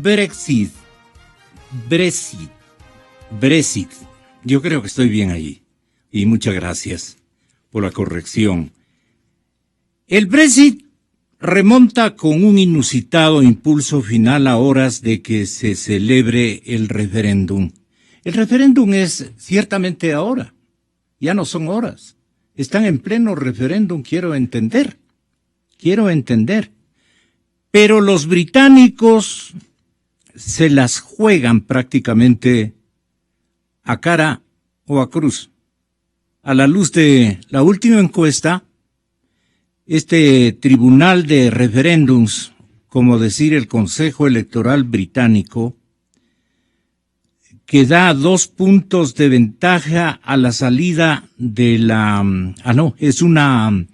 Brexit. Brexit. Yo creo que estoy bien ahí. Y muchas gracias por la corrección. El Brexit remonta con un inusitado impulso final a horas de que se celebre el referéndum. El referéndum es ciertamente ahora. Ya no son horas. Están en pleno referéndum, quiero entender. Pero los británicos se las juegan prácticamente a cara o a cruz. A la luz de la última encuesta, este tribunal de referéndums, como decir el Consejo Electoral Británico, que da 2 puntos de ventaja a la salida de la... es una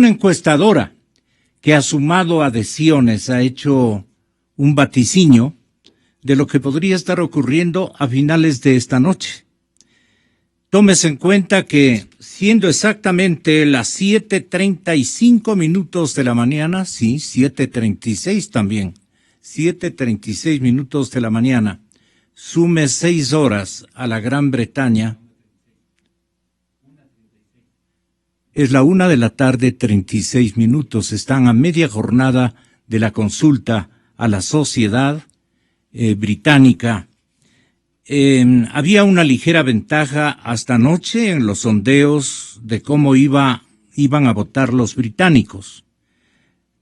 encuestadora que ha sumado adhesiones, ha hecho un vaticinio de lo que podría estar ocurriendo a finales de esta noche. Tómese en cuenta que, siendo exactamente las 7:35 de la mañana, sí, 7:36 también, 7:36 de la mañana, sume 6 horas a la Gran Bretaña, es la 1:36 p.m, están a media jornada de la consulta a la sociedad británica. Había una ligera ventaja hasta anoche en los sondeos de cómo iban a votar los británicos.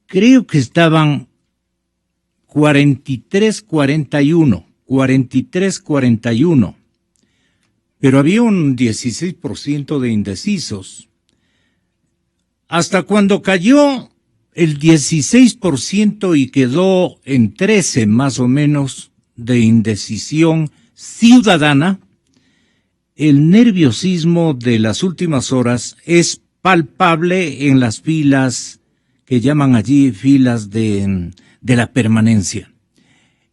Creo que estaban 43-41, pero había un 16% de indecisos. Hasta cuando cayó el 16% y quedó en 13 más o menos de indecisión ciudadana, el nerviosismo de las últimas horas es palpable en las filas que llaman allí filas de la permanencia.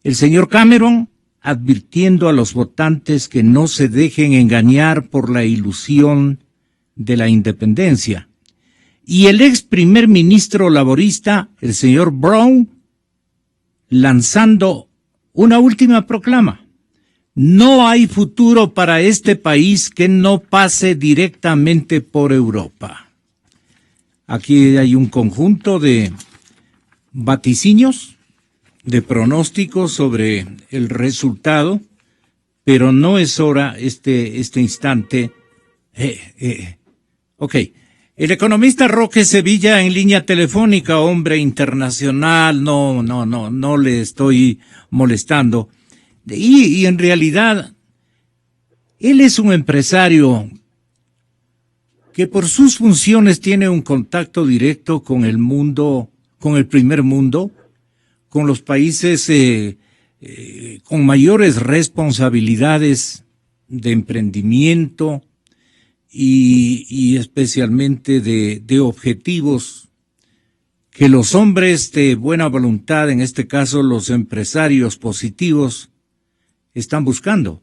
El señor Cameron advirtiendo a los votantes que no se dejen engañar por la ilusión de la independencia. Y el ex primer ministro laborista, el señor Brown, lanzando una última proclama. No hay futuro para este país que no pase directamente por Europa. Aquí hay un conjunto de vaticinios, de pronósticos sobre el resultado, pero no es hora este instante. Ok. El economista Roque Sevilla en línea telefónica, hombre internacional, no le estoy molestando. Y en realidad, él es un empresario que por sus funciones tiene un contacto directo con el mundo, con el primer mundo, con los países con mayores responsabilidades de emprendimiento y especialmente de objetivos que los hombres de buena voluntad, en este caso los empresarios positivos, están buscando.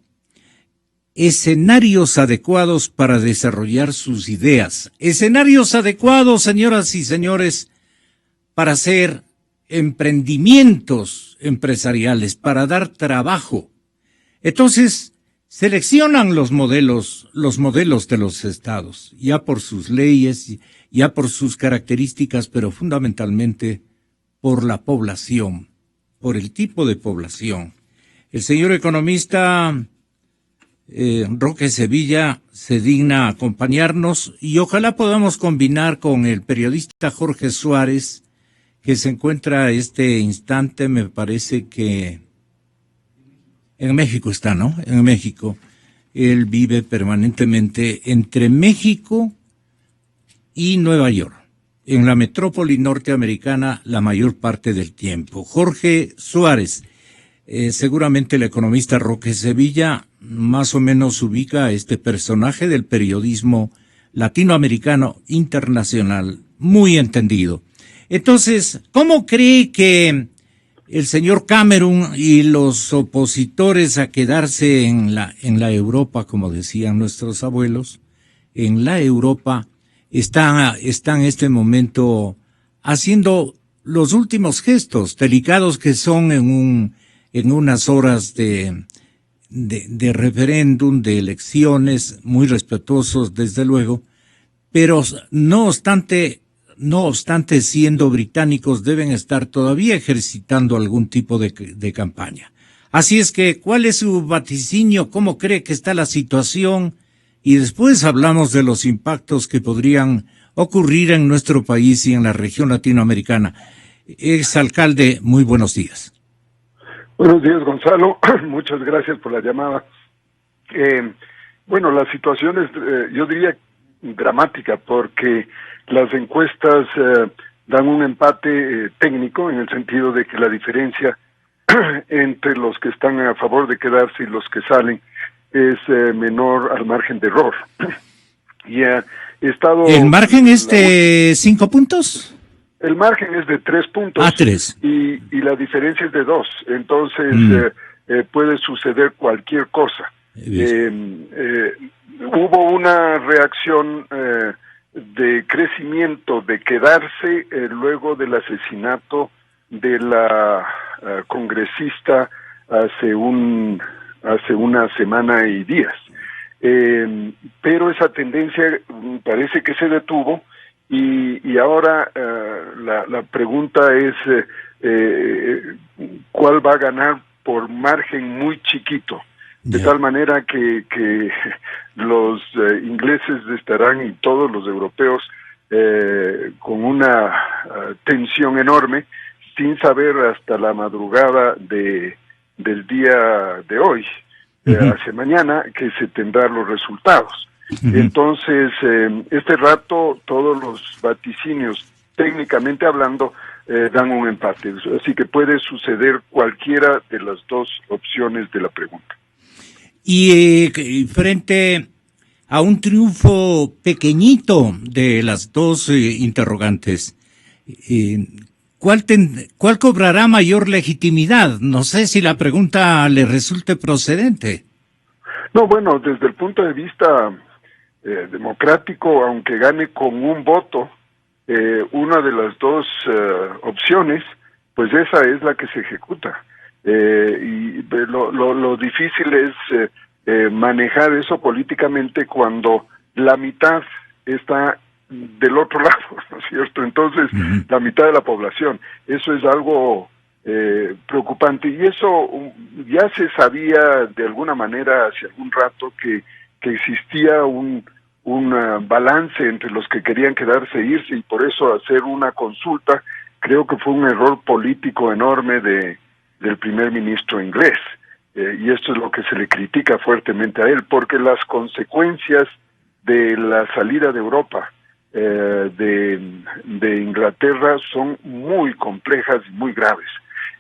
Escenarios adecuados para desarrollar sus ideas. Escenarios adecuados, señoras y señores, para hacer emprendimientos empresariales, para dar trabajo. Entonces, seleccionan los modelos de los estados, ya por sus leyes, ya por sus características, pero fundamentalmente por la población, por el tipo de población. El señor economista Roque Sevilla se digna a acompañarnos y ojalá podamos combinar con el periodista Jorge Suárez, que se encuentra este instante, me parece que en México está, ¿no? En México. Él vive permanentemente entre México y Nueva York, en la metrópoli norteamericana la mayor parte del tiempo. Jorge Suárez. Seguramente el economista Roque Sevilla más o menos ubica a este personaje del periodismo latinoamericano internacional, muy entendido. Entonces, ¿cómo cree que el señor Cameron y los opositores a quedarse en la Europa, como decían nuestros abuelos, en la Europa, están en este momento haciendo los últimos gestos delicados que son en en unas horas de referéndum, de elecciones, muy respetuosos desde luego, pero no obstante siendo británicos deben estar todavía ejercitando algún tipo de campaña. Así es que, ¿cuál es su vaticinio? ¿Cómo cree que está la situación? Y después hablamos de los impactos que podrían ocurrir en nuestro país y en la región latinoamericana. Exalcalde, muy buenos días. Buenos días, Gonzalo. Muchas gracias por la llamada. Bueno, la situación es, yo diría, dramática, porque las encuestas dan un empate técnico, en el sentido de que la diferencia entre los que están a favor de quedarse y los que salen es menor al margen de error. Y he estado... ¿El margen es de 5 puntos? El margen es de 3 puntos. 3. Y la diferencia es de 2. Entonces, puede suceder cualquier cosa. Hubo una reacción de crecimiento, de quedarse luego del asesinato de la congresista hace una semana y días. Pero esa tendencia parece que se detuvo, y ahora la pregunta es ¿cuál va a ganar por margen muy chiquito? De tal manera que los ingleses estarán, y todos los europeos, con una tensión enorme, sin saber hasta la madrugada del día de hoy, hacia mañana, que se tendrán los resultados. Entonces, este rato, todos los vaticinios, técnicamente hablando, dan un empate. Así que puede suceder cualquiera de las dos opciones de la pregunta. Y frente a un triunfo pequeñito de las dos interrogantes, ¿cuál cobrará mayor legitimidad? No sé si la pregunta le resulte procedente. No, bueno, desde el punto de vista democrático, aunque gane con un voto, una de las dos opciones, pues esa es la que se ejecuta. Y lo difícil es manejar eso políticamente cuando la mitad está del otro lado, ¿no es cierto? Entonces, la mitad de la población, eso es algo preocupante, y eso ya se sabía de alguna manera hace algún rato, que existía un balance entre los que querían quedarse e irse, y por eso hacer una consulta creo que fue un error político enorme del primer ministro inglés, y esto es lo que se le critica fuertemente a él, porque las consecuencias de la salida de Europa, de Inglaterra, son muy complejas y muy graves,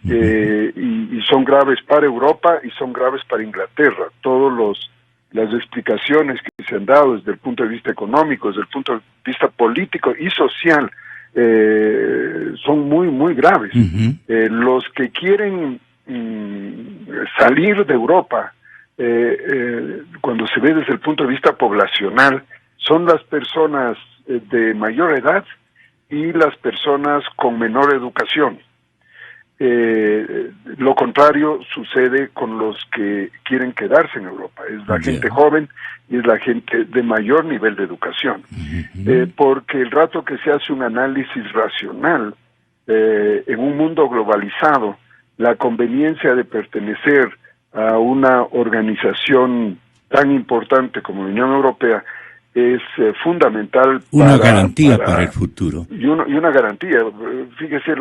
y son graves para Europa y son graves para Inglaterra. Las explicaciones que se han dado desde el punto de vista económico, desde el punto de vista político y social, son muy, muy graves. Los que quieren salir de Europa, cuando se ve desde el punto de vista poblacional, son las personas de mayor edad y las personas con menor educación. Lo contrario sucede con los que quieren quedarse en Europa. Es la gente joven y es la gente de mayor nivel de educación. Porque el rato que se hace un análisis racional, en un mundo globalizado, la conveniencia de pertenecer a una organización tan importante como la Unión Europea es fundamental. Una garantía para el futuro. Y una garantía. Fíjese,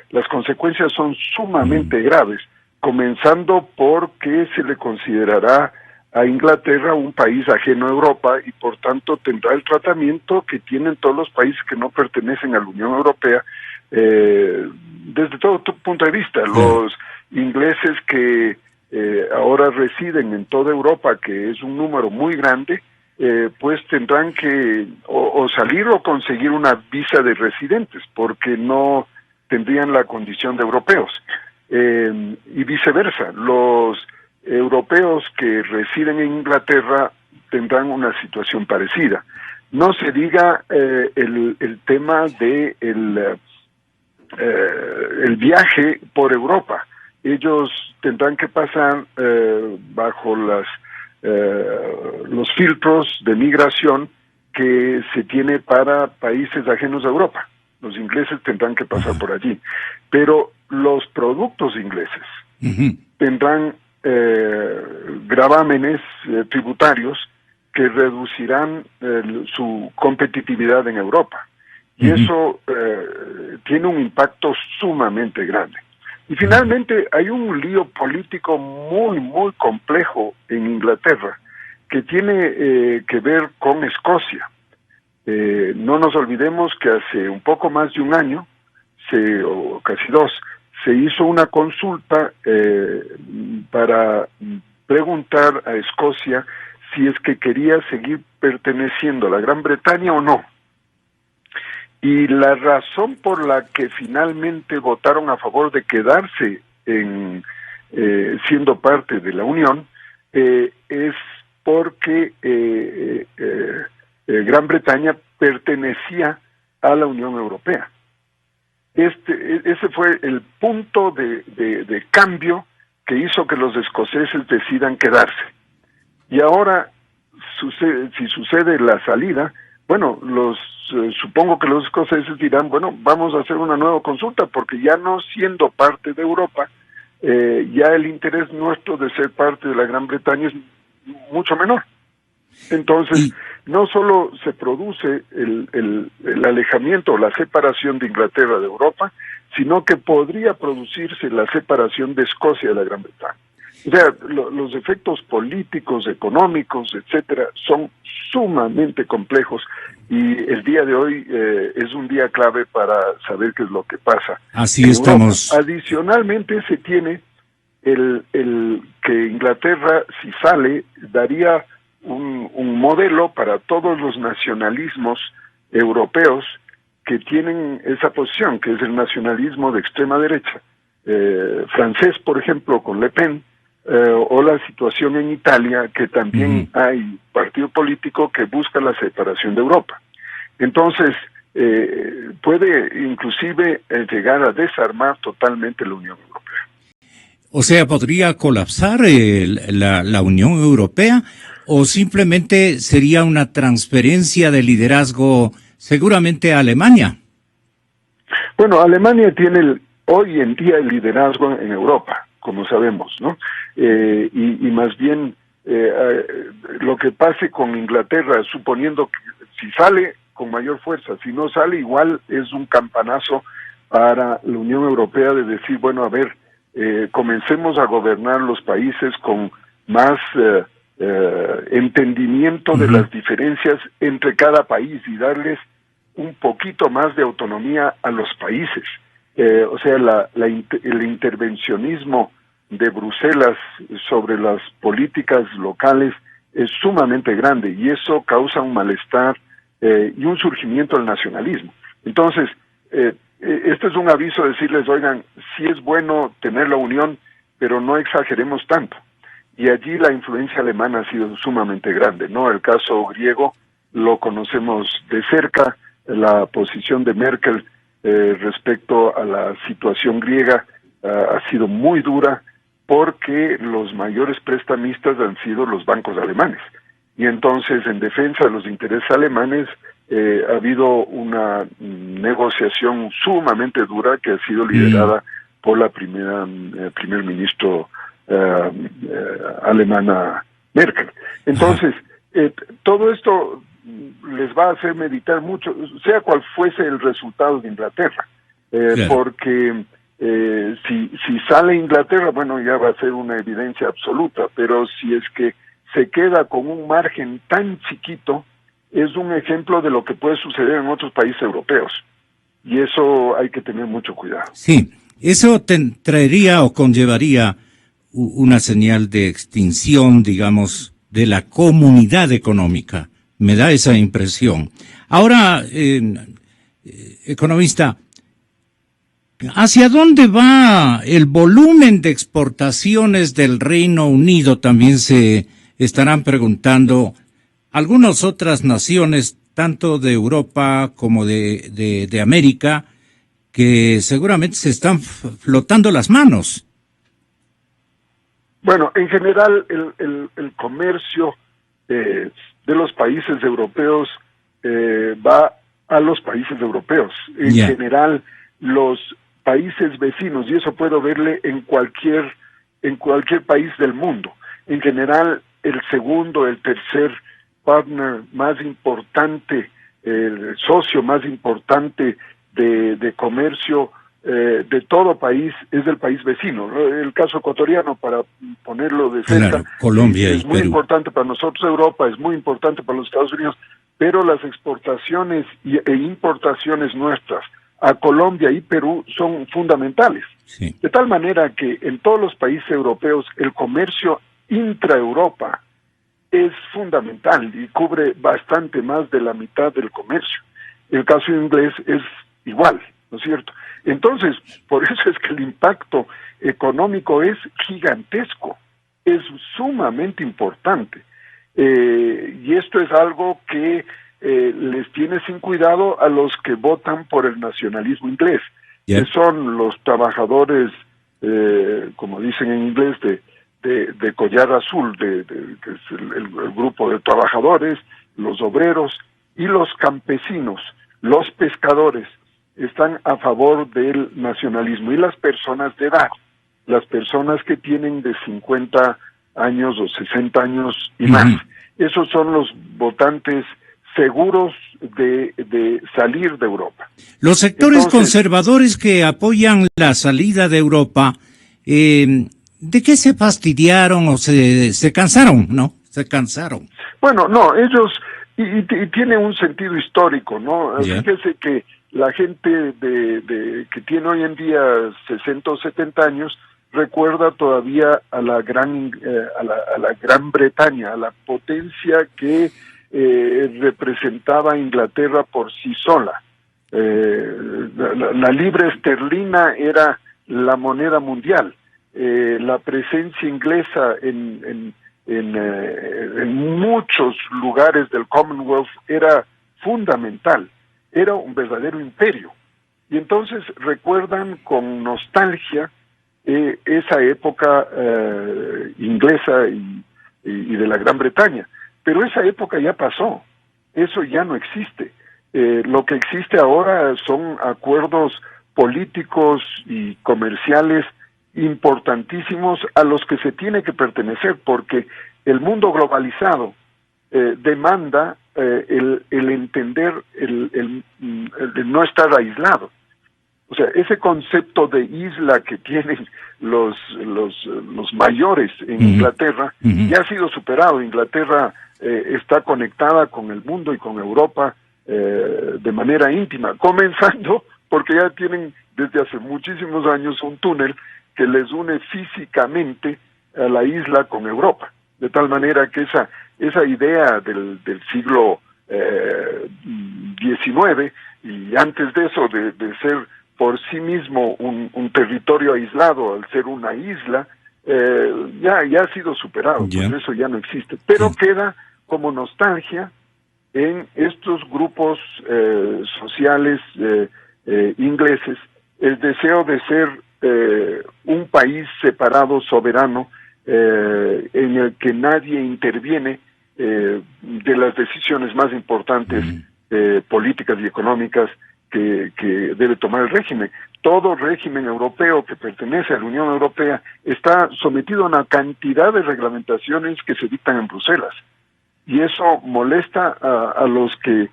las consecuencias son sumamente graves, comenzando porque se le considerará a Inglaterra un país ajeno a Europa, y por tanto tendrá el tratamiento que tienen todos los países que no pertenecen a la Unión Europea, desde todo punto de vista. Los ingleses que ahora residen en toda Europa, que es un número muy grande, pues tendrán que o salir o conseguir una visa de residentes, porque no tendrían la condición de europeos, y viceversa. Los europeos que residen en Inglaterra tendrán una situación parecida. No se diga el tema de el viaje por Europa. ellos tendrán que pasar bajo los filtros de migración que se tiene para países ajenos a Europa. Los ingleses tendrán que pasar por allí. Pero los productos ingleses tendrán gravámenes tributarios que reducirán su competitividad en Europa. Y eso tiene un impacto sumamente grande. Y finalmente hay un lío político muy, muy complejo en Inglaterra que tiene que ver con Escocia. No nos olvidemos que hace un poco más de un año, o casi dos, se hizo una consulta para preguntar a Escocia si es que quería seguir perteneciendo a la Gran Bretaña o no. Y la razón por la que finalmente votaron a favor de quedarse siendo parte de la Unión es porque Gran Bretaña pertenecía a la Unión Europea. Ese fue el punto de cambio que hizo que los escoceses decidan quedarse. Y ahora, si sucede la salida, bueno, supongo que los escoceses dirán, bueno, vamos a hacer una nueva consulta, porque ya no siendo parte de Europa, ya el interés nuestro de ser parte de la Gran Bretaña es mucho menor. Entonces, no solo se produce el alejamiento o la separación de Inglaterra de Europa, sino que podría producirse la separación de Escocia de la Gran Bretaña. O sea, los efectos políticos, económicos, etcétera, son sumamente complejos y el día de hoy es un día clave para saber qué es lo que pasa. Así estamos. Adicionalmente se tiene el que Inglaterra, si sale, daría un modelo para todos los nacionalismos europeos que tienen esa posición, que es el nacionalismo de extrema derecha. Francés, por ejemplo, con Le Pen, o la situación en Italia, que también hay partido político que busca la separación de Europa. Entonces, puede inclusive llegar a desarmar totalmente la Unión Europea. O sea, ¿podría colapsar la Unión Europea o simplemente sería una transferencia de liderazgo seguramente a Alemania? Bueno, Alemania tiene hoy en día el liderazgo en Europa, como sabemos, ¿no? Y más bien lo que pase con Inglaterra, suponiendo que si sale con mayor fuerza, si no sale igual es un campanazo para la Unión Europea de decir, bueno, a ver, comencemos a gobernar los países con más entendimiento de las diferencias entre cada país y darles un poquito más de autonomía a los países. O sea, el intervencionismo de Bruselas sobre las políticas locales es sumamente grande y eso causa un malestar y un surgimiento del nacionalismo. Entonces, este es un aviso de decirles, oigan, sí es bueno tener la unión, pero no exageremos tanto. Y allí la influencia alemana ha sido sumamente grande, ¿no? El caso griego lo conocemos de cerca, la posición de Merkel respecto a la situación griega ha sido muy dura porque los mayores prestamistas han sido los bancos alemanes. Y entonces, en defensa de los intereses alemanes, ha habido una negociación sumamente dura que ha sido liderada por la primer ministro alemana Merkel. Entonces, todo esto les va a hacer meditar mucho, sea cual fuese el resultado de Inglaterra, porque si sale Inglaterra, bueno, ya va a ser una evidencia absoluta, pero si es que se queda con un margen tan chiquito, es un ejemplo de lo que puede suceder en otros países europeos, y eso hay que tener mucho cuidado. Sí, eso traería o conllevaría una señal de extinción, digamos, de la comunidad económica. Me da esa impresión. Ahora, economista, ¿hacia dónde va el volumen de exportaciones del Reino Unido? También se estarán preguntando algunas otras naciones, tanto de Europa como de América, que seguramente se están flotando las manos. Bueno, en general el comercio de los países europeos va a los países europeos. En general, los países vecinos, y eso puedo verle en cualquier país del mundo. En general, el segundo, el tercer partner más importante, el socio más importante de comercio de todo país es el país vecino. El caso ecuatoriano, para ponerlo de cerca, claro, Colombia es y muy Perú. importante para nosotros, Europa, es muy importante para los Estados Unidos, pero las exportaciones e importaciones nuestras a Colombia y Perú son fundamentales. Sí. De tal manera que en todos los países europeos el comercio intra-Europa es fundamental y cubre bastante más de la mitad del comercio. El caso inglés es igual, ¿no es cierto? Entonces, por eso es que el impacto económico es gigantesco, es sumamente importante. Y esto es algo que les tiene sin cuidado a los que votan por el nacionalismo inglés, que son los trabajadores, como dicen en inglés, de collar azul, que es el grupo de trabajadores, los obreros y los campesinos, los pescadores, están a favor del nacionalismo. Y las personas de edad, las personas que tienen de 50 años o 60 años y más, esos son los votantes seguros de salir de Europa. Los sectores conservadores que apoyan la salida de Europa, ¿de qué se fastidiaron o se cansaron, no? Se cansaron. Bueno, no, ellos, y tiene un sentido histórico, ¿no? Fíjese que la gente que tiene hoy en día 60 o 70 años recuerda todavía a la Gran Bretaña, a la potencia que representaba a Inglaterra por sí sola. La libra esterlina era la moneda mundial. La presencia inglesa en muchos lugares del Commonwealth era fundamental, era un verdadero imperio. Y entonces recuerdan con nostalgia esa época inglesa y de la Gran Bretaña. Pero esa época ya pasó, eso ya no existe. Lo que existe ahora son acuerdos políticos y comerciales importantísimos a los que se tiene que pertenecer, porque el mundo globalizado demanda el entender, el no estar aislado. O sea, ese concepto de isla que tienen los mayores en Inglaterra ya ha sido superado. Inglaterra está conectada con el mundo y con Europa de manera íntima, comenzando porque ya tienen desde hace muchísimos años un túnel que les une físicamente a la isla con Europa, de tal manera que esa idea del siglo XIX y antes de eso de ser por sí mismo un territorio aislado al ser una isla, ya ha sido superado, pues eso ya no existe, pero queda como nostalgia en estos grupos sociales ingleses el deseo de ser un país separado, soberano, en el que nadie interviene de las decisiones más importantes políticas y económicas que debe tomar el régimen. Todo régimen europeo que pertenece a la Unión Europea está sometido a una cantidad de reglamentaciones que se dictan en Bruselas. Y eso molesta a los que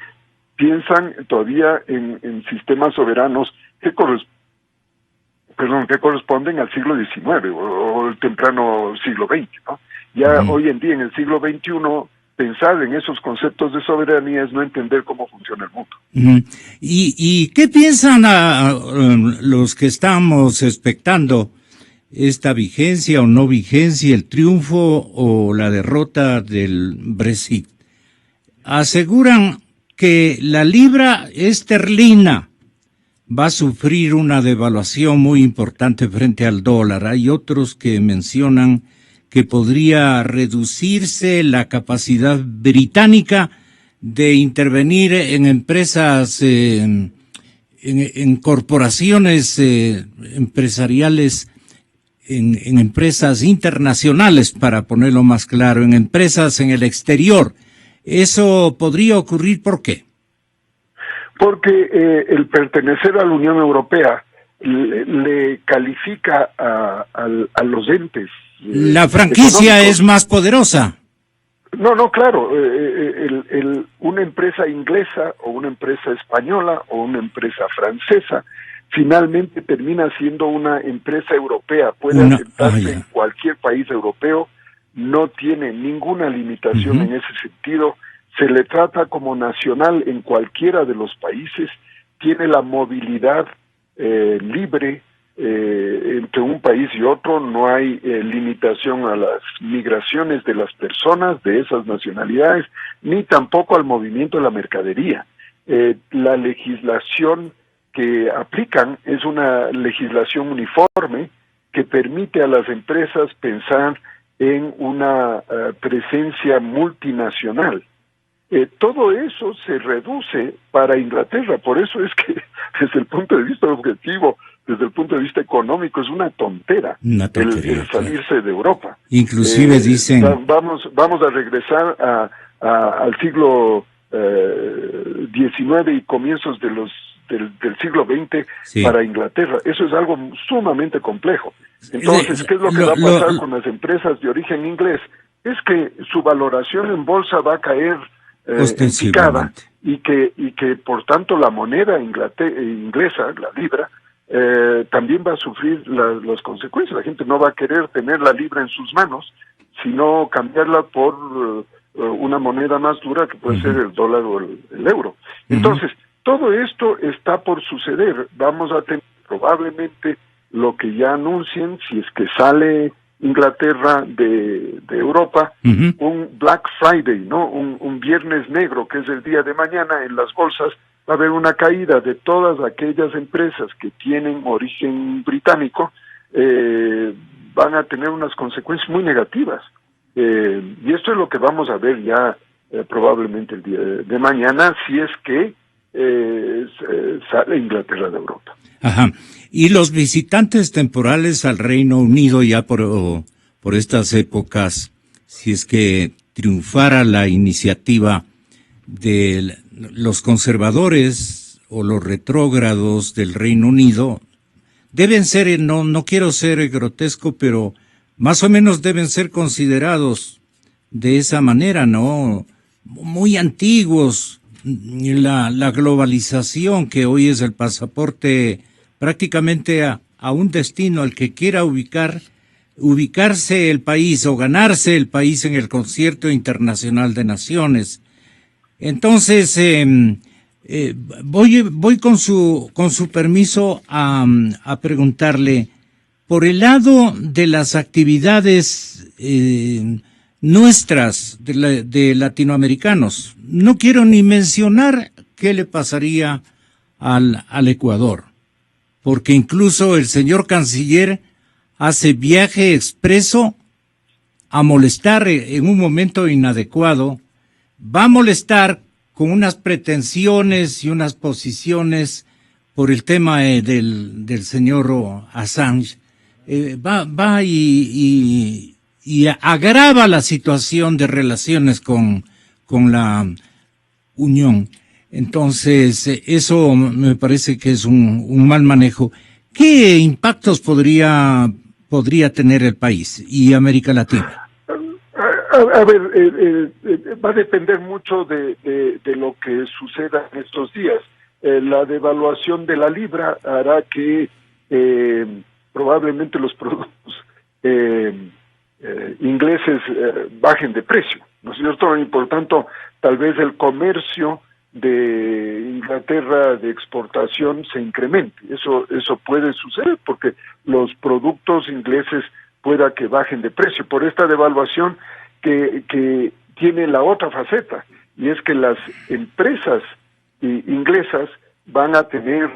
piensan todavía en sistemas soberanos que corresponden al siglo XIX o el temprano siglo XX, ¿no? Ya hoy en día, en el siglo XXI, pensar en esos conceptos de soberanía es no entender cómo funciona el mundo. ¿Y qué piensan los que estamos expectando esta vigencia o no vigencia, el triunfo o la derrota del Brexit? Aseguran que la libra esterlina va a sufrir una devaluación muy importante frente al dólar. Hay otros que mencionan que podría reducirse la capacidad británica de intervenir en empresas, en corporaciones empresariales en empresas internacionales, para ponerlo más claro, en empresas en el exterior. ¿Eso podría ocurrir por qué? Porque el pertenecer a la Unión Europea le califica a los entes. La franquicia económicos. es más poderosa. No, claro, una empresa inglesa o una empresa española o una empresa francesa finalmente termina siendo una empresa europea, puede asentarse en cualquier país europeo, no tiene ninguna limitación en ese sentido, se le trata como nacional en cualquiera de los países, tiene la movilidad libre entre un país y otro, no hay limitación a las migraciones de las personas de esas nacionalidades, ni tampoco al movimiento de la mercadería. La legislación que aplican es una legislación uniforme que permite a las empresas pensar en una presencia multinacional. Todo eso se reduce para Inglaterra, por eso es que desde el punto de vista objetivo, desde el punto de vista económico, es una tontera, el salirse de Europa. Inclusive dicen... Vamos a regresar al siglo XIX y comienzos del siglo XX para Inglaterra. Eso es algo sumamente complejo. Entonces, ¿qué es lo que va a pasar con las empresas de origen inglés? Es que su valoración en bolsa va a caer en picada y que por tanto la moneda inglesa, la libra, también va a sufrir las consecuencias. La gente no va a querer tener la libra en sus manos, sino cambiarla por una moneda más dura que puede ser el dólar o el euro. Entonces, todo esto está por suceder. Vamos a tener probablemente lo que ya anuncien, si es que sale Inglaterra de Europa, un Black Friday, ¿no? Un viernes negro, que es el día de mañana en las bolsas. Va a haber una caída de todas aquellas empresas que tienen origen británico, van a tener unas consecuencias muy negativas. Y esto es lo que vamos a ver ya probablemente el día de mañana, si es que sale Inglaterra de Europa. Ajá. Y los visitantes temporales al Reino Unido ya por estas épocas, si es que triunfara la iniciativa de los conservadores o los retrógrados del Reino Unido, deben ser, no quiero ser grotesco, pero más o menos deben ser considerados de esa manera, ¿no? Muy antiguos. La globalización, que hoy es el pasaporte prácticamente a un destino al que quiera ubicarse el país o ganarse el país en el Concierto Internacional de Naciones. Entonces, voy con su permiso a preguntarle, por el lado de las actividades nuestras, de latinoamericanos, no quiero ni mencionar qué le pasaría al Ecuador, porque incluso el señor canciller hace viaje expreso a molestar en un momento inadecuado, va a molestar con unas pretensiones y unas posiciones por el tema del señor Assange, va y agrava la situación de relaciones con la Unión. Entonces, eso me parece que es un mal manejo. ¿Qué impactos podría tener el país y América Latina? A ver, va a depender mucho de lo que suceda en estos días. La devaluación de la libra hará que probablemente los productos ingleses bajen de precio, ¿no es cierto? Y por tanto, tal vez el comercio de Inglaterra de exportación se incremente. Eso puede suceder porque los productos ingleses pueda que bajen de precio por esta devaluación que tiene la otra faceta, y es que las empresas inglesas van a tener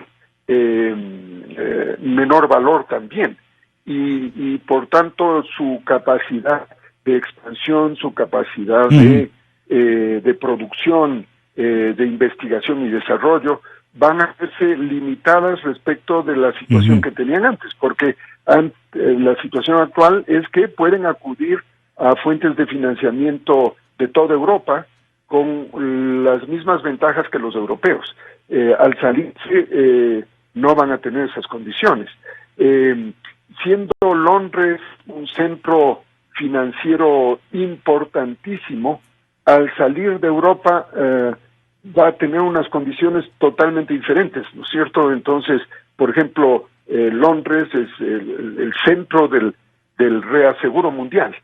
menor valor también, y por tanto su capacidad de expansión, su capacidad de producción, de investigación y desarrollo van a verse limitadas respecto de la situación que tenían antes, porque ante la situación actual es que pueden acudir a fuentes de financiamiento de toda Europa con las mismas ventajas que los europeos. Al salirse no van a tener esas condiciones. Siendo Londres un centro financiero importantísimo, al salir de Europa va a tener unas condiciones totalmente diferentes, ¿no es cierto? Entonces, por ejemplo, Londres es el centro del reaseguro mundial.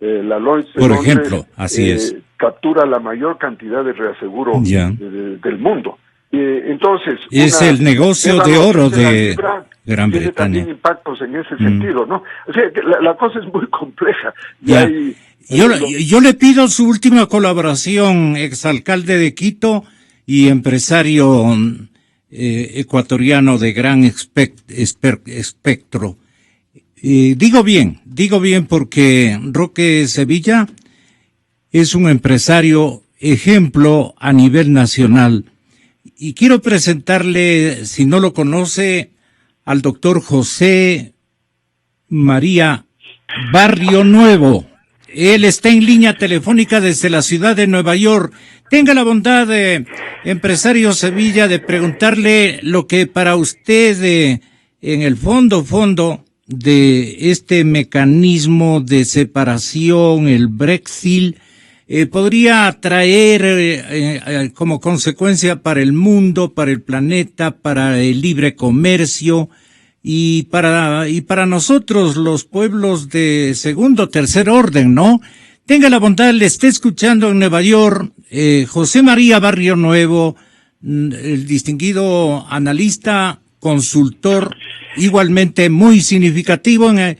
La Lloyd's de Por Londres, ejemplo, así es. captura la mayor cantidad de reaseguro del mundo. Entonces, es el negocio de oro de Gran tiene Bretaña. También impactos en ese sentido, ¿no? O sea, que la cosa es muy compleja. Yo le pido su última colaboración, exalcalde de Quito y empresario ecuatoriano de gran espectro. Digo bien porque Roque Sevilla es un empresario ejemplo a nivel nacional. Y quiero presentarle, si no lo conoce, al doctor José María Barrio Nuevo. Él está en línea telefónica desde la ciudad de Nueva York. Tenga la bondad, empresario Sevilla, de preguntarle lo que para usted, en el fondo de este mecanismo de separación, el Brexit, podría traer como consecuencia para el mundo, para el planeta, para el libre comercio y para nosotros los pueblos de segundo, tercer orden, ¿no? Tenga la bondad, le esté escuchando en Nueva York, José María Barrio Nuevo, el distinguido analista, consultor, igualmente muy significativo en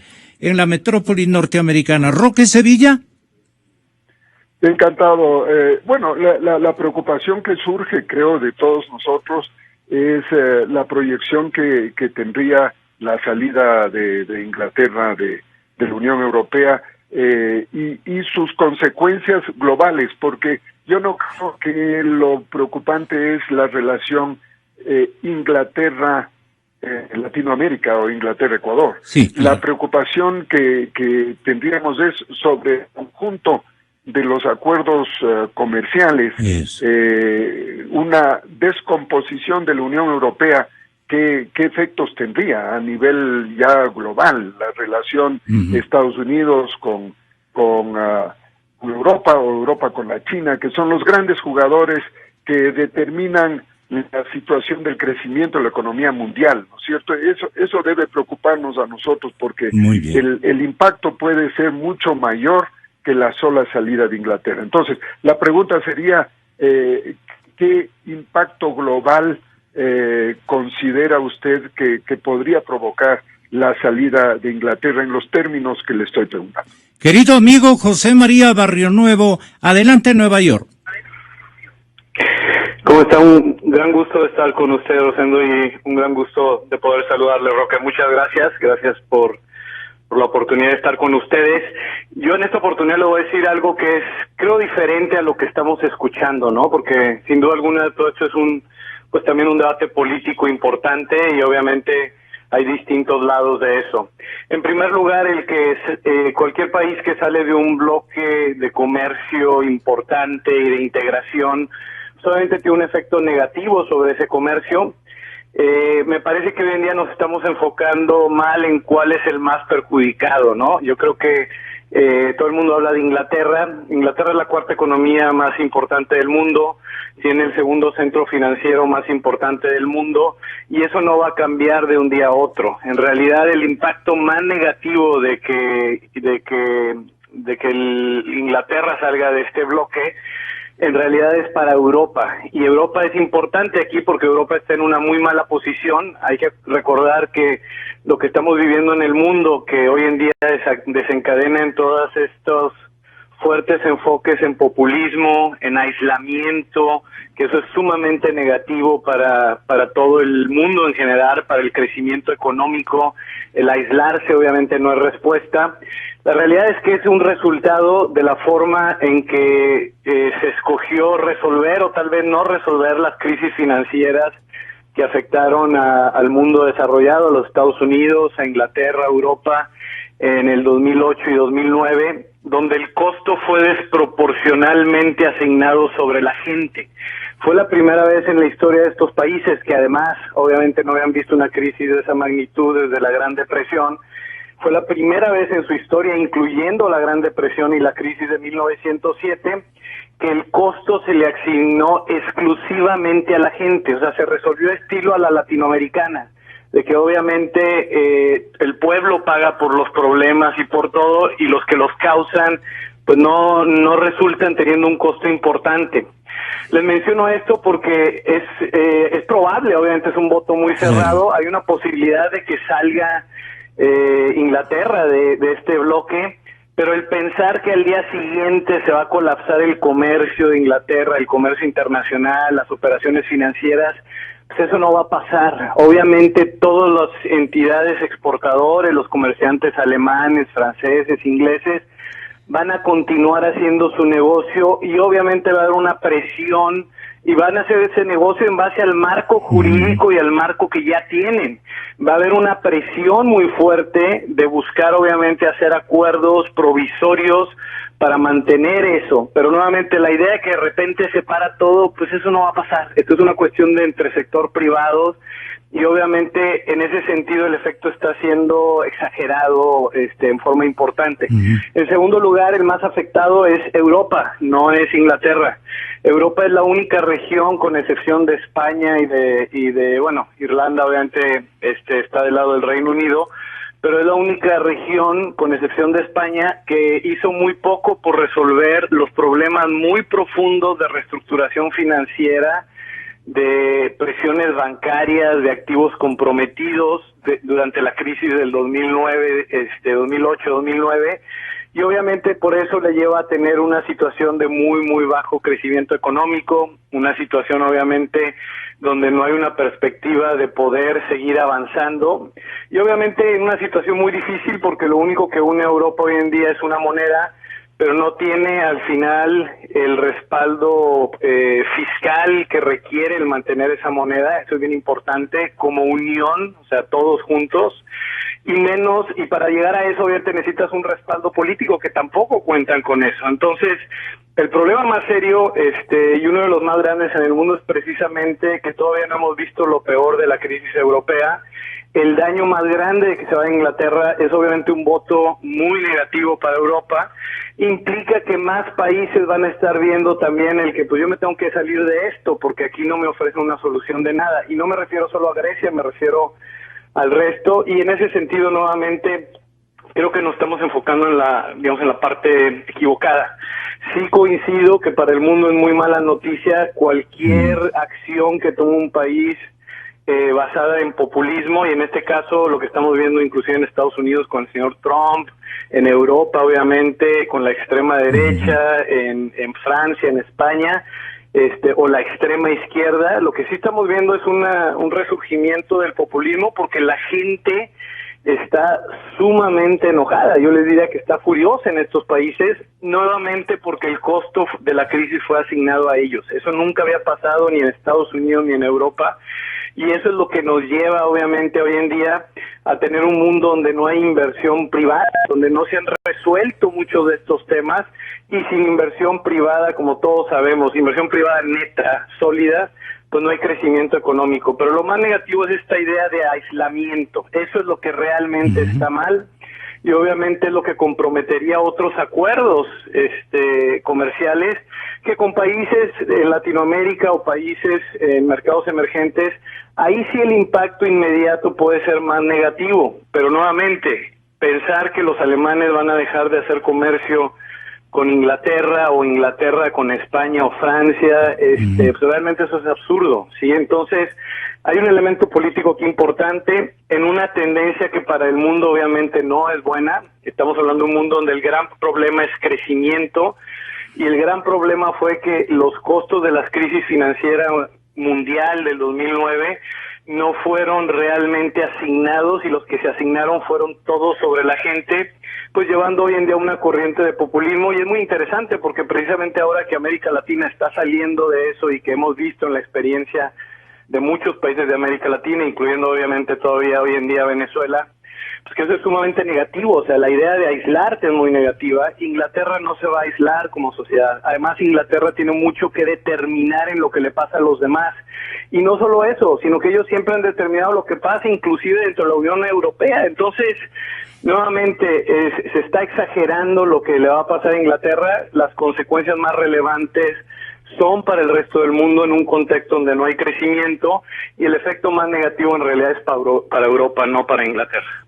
la metrópoli norteamericana. Roque Sevilla. Encantado. Bueno, la preocupación que surge, creo, de todos nosotros es la proyección que tendría la salida de Inglaterra de la Unión Europea y sus consecuencias globales, porque yo no creo que lo preocupante es la relación Inglaterra-Latinoamérica o Inglaterra-Ecuador. Sí, claro. La preocupación que tendríamos es sobre el conjunto de los acuerdos comerciales, una descomposición de la Unión Europea, ¿qué efectos tendría a nivel ya global? La relación de Estados Unidos con Europa o Europa con la China, que son los grandes jugadores que determinan la situación del crecimiento de la economía mundial, ¿no es cierto? Eso debe preocuparnos a nosotros porque el impacto puede ser mucho mayor que la sola salida de Inglaterra. Entonces, la pregunta sería, ¿qué impacto global considera usted que podría provocar la salida de Inglaterra en los términos que le estoy preguntando? Querido amigo José María Barrio Nuevo, adelante Nueva York. ¿Cómo está? Un gran gusto de estar con usted, Rosendo, y un gran gusto de poder saludarle, Roque. Muchas gracias. Gracias por la oportunidad de estar con ustedes. Yo en esta oportunidad le voy a decir algo que es, creo, diferente a lo que estamos escuchando, ¿no? Porque sin duda alguna todo esto es pues también un debate político importante y obviamente hay distintos lados de eso. En primer lugar, cualquier país que sale de un bloque de comercio importante y de integración solamente tiene un efecto negativo sobre ese comercio. Me parece que hoy en día nos estamos enfocando mal en cuál es el más perjudicado, ¿no? Yo creo que todo el mundo habla de Inglaterra. Inglaterra es la cuarta economía más importante del mundo, tiene el segundo centro financiero más importante del mundo y eso no va a cambiar de un día a otro. En realidad, el impacto más negativo de que Inglaterra salga de este bloque en realidad es para Europa, y Europa es importante aquí porque Europa está en una muy mala posición. Hay que recordar que lo que estamos viviendo en el mundo, que hoy en día desencadena en todos estos fuertes enfoques en populismo, en aislamiento, que eso es sumamente negativo para todo el mundo en general, para el crecimiento económico. El aislarse obviamente no es respuesta. La realidad es que es un resultado de la forma en que se escogió resolver o tal vez no resolver las crisis financieras que afectaron al mundo desarrollado, a los Estados Unidos, a Inglaterra, a Europa, en el 2008 y 2009, donde el costo fue desproporcionalmente asignado sobre la gente. Fue la primera vez en la historia de estos países que además, obviamente no habían visto una crisis de esa magnitud desde la Gran Depresión. Fue la primera vez en su historia, incluyendo la Gran Depresión y la crisis de 1907, que el costo se le asignó exclusivamente a la gente, o sea, se resolvió estilo a la latinoamericana, de que obviamente el pueblo paga por los problemas y por todo, y los que los causan pues no resultan teniendo un costo importante. Les menciono esto porque es probable, obviamente es un voto muy cerrado, hay una posibilidad de que salga Inglaterra de este bloque, pero el pensar que al día siguiente se va a colapsar el comercio de Inglaterra, el comercio internacional, las operaciones financieras, pues eso no va a pasar. Obviamente todas las entidades exportadores, los comerciantes alemanes, franceses, ingleses, van a continuar haciendo su negocio y obviamente va a haber una presión y van a hacer ese negocio en base al marco jurídico y al marco que ya tienen. Va a haber una presión muy fuerte de buscar obviamente hacer acuerdos provisorios para mantener eso, pero nuevamente la idea de que de repente se para todo, pues eso no va a pasar. Esto es una cuestión de entre sector privado y obviamente en ese sentido el efecto está siendo exagerado en forma importante. En segundo lugar, el más afectado es Europa, no es Inglaterra. Europa es la única región, con excepción de España y de bueno, Irlanda obviamente está del lado del Reino Unido, pero es la única región, con excepción de España, que hizo muy poco por resolver los problemas muy profundos de reestructuración financiera, de presiones bancarias, de activos comprometidos durante la crisis del 2009, 2008-2009, y obviamente por eso le lleva a tener una situación de muy bajo crecimiento económico, una situación obviamente donde no hay una perspectiva de poder seguir avanzando, y obviamente en una situación muy difícil porque lo único que une a Europa hoy en día es una moneda, pero no tiene al final el respaldo fiscal que requiere el mantener esa moneda. Eso es bien importante como unión, o sea, todos juntos, y para llegar a eso obviamente necesitas un respaldo político que tampoco cuentan con eso. Entonces, el problema más serio y uno de los más grandes en el mundo es precisamente que todavía no hemos visto lo peor de la crisis europea. El daño más grande de que se vaya a Inglaterra es obviamente un voto muy negativo para Europa. Implica que más países van a estar viendo también el que pues yo me tengo que salir de esto porque aquí no me ofrece una solución de nada. Y no me refiero solo a Grecia, me refiero al resto. Y en ese sentido, nuevamente, creo que nos estamos enfocando en la parte equivocada. Sí coincido que para el mundo es muy mala noticia cualquier acción que tome un país basada en populismo, y en este caso lo que estamos viendo inclusive en Estados Unidos con el señor Trump, en Europa obviamente con la extrema derecha, en Francia, en España, o la extrema izquierda. Lo que sí estamos viendo es un resurgimiento del populismo porque la gente está sumamente enojada. Yo les diría que está furiosa en estos países, nuevamente porque el costo de la crisis fue asignado a ellos. Eso nunca había pasado ni en Estados Unidos ni en Europa. Y eso es lo que nos lleva, obviamente, hoy en día a tener un mundo donde no hay inversión privada, donde no se han resuelto muchos de estos temas, y sin inversión privada, como todos sabemos, inversión privada neta, sólida, pues no hay crecimiento económico. Pero lo más negativo es esta idea de aislamiento. Eso es lo que realmente está mal, y obviamente es lo que comprometería otros acuerdos comerciales que con países en Latinoamérica o países en mercados emergentes, ahí sí el impacto inmediato puede ser más negativo, pero nuevamente, pensar que los alemanes van a dejar de hacer comercio con Inglaterra o Inglaterra con España o Francia, pues realmente eso es absurdo, ¿sí? Entonces, hay un elemento político aquí importante en una tendencia que para el mundo obviamente no es buena. Estamos hablando de un mundo donde el gran problema es crecimiento, y el gran problema fue que los costos de la crisis financiera mundial del 2009 no fueron realmente asignados, y los que se asignaron fueron todos sobre la gente, pues llevando hoy en día una corriente de populismo. Y es muy interesante porque precisamente ahora que América Latina está saliendo de eso y que hemos visto en la experiencia de muchos países de América Latina, incluyendo obviamente todavía hoy en día Venezuela, pues que eso es sumamente negativo. O sea, la idea de aislarte es muy negativa. Inglaterra no se va a aislar como sociedad. Además, Inglaterra tiene mucho que determinar en lo que le pasa a los demás. Y no solo eso, sino que ellos siempre han determinado lo que pasa, inclusive dentro de la Unión Europea. Entonces, nuevamente, se está exagerando lo que le va a pasar a Inglaterra. Las consecuencias más relevantes son para el resto del mundo en un contexto donde no hay crecimiento, y el efecto más negativo en realidad es para Europa, no para Inglaterra.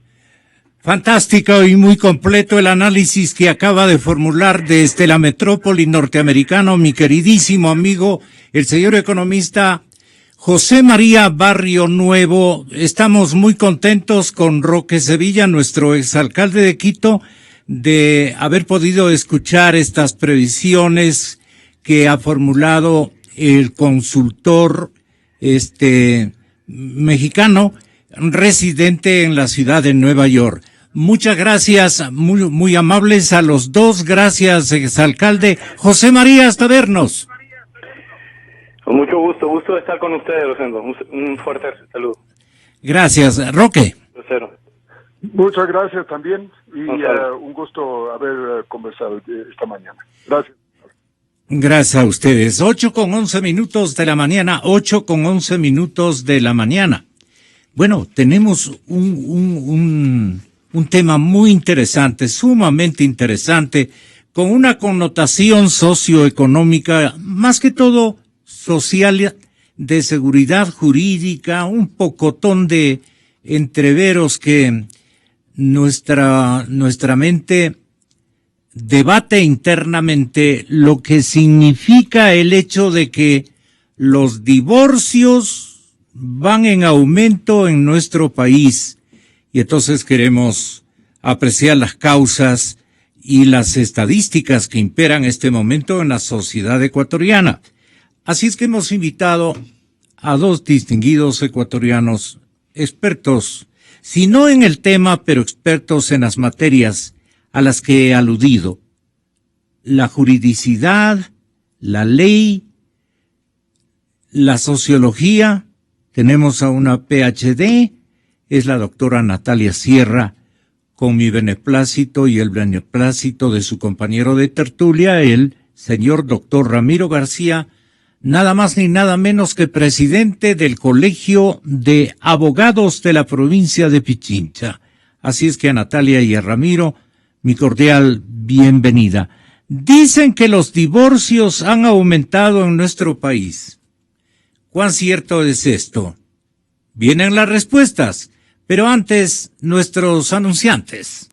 Fantástico y muy completo el análisis que acaba de formular desde la metrópoli norteamericana mi queridísimo amigo, el señor economista José María Barrio Nuevo. Estamos muy contentos con Roque Sevilla, nuestro exalcalde de Quito, de haber podido escuchar estas previsiones que ha formulado el consultor mexicano residente en la ciudad de Nueva York. Muchas gracias, muy amables a los dos. Gracias, exalcalde. José María, hasta vernos. Con mucho gusto de estar con ustedes, Rosendo. Un fuerte saludo. Gracias, Roque. Rosero. Muchas gracias también y un gusto haber conversado esta mañana. Gracias. Gracias a ustedes. 8:11 de la mañana, 8:11 de la mañana. Bueno, tenemos un tema muy interesante, sumamente interesante, con una connotación socioeconómica, más que todo social, de seguridad jurídica, un pocotón de entreveros que nuestra mente debate internamente lo que significa el hecho de que los divorcios van en aumento en nuestro país, y entonces queremos apreciar las causas y las estadísticas que imperan en este momento en la sociedad ecuatoriana. Así es que hemos invitado a dos distinguidos ecuatorianos, expertos, si no en el tema, pero expertos en las materias a las que he aludido: la juridicidad, la ley, la sociología. Tenemos a una PhD, es la doctora Natalia Sierra, con mi beneplácito y el beneplácito de su compañero de tertulia, el señor doctor Ramiro García, nada más ni nada menos que presidente del Colegio de Abogados de la provincia de Pichincha. Así es que a Natalia y a Ramiro, mi cordial bienvenida. Dicen que los divorcios han aumentado en nuestro país. ¿Cuán cierto es esto? Vienen las respuestas, pero antes, nuestros anunciantes.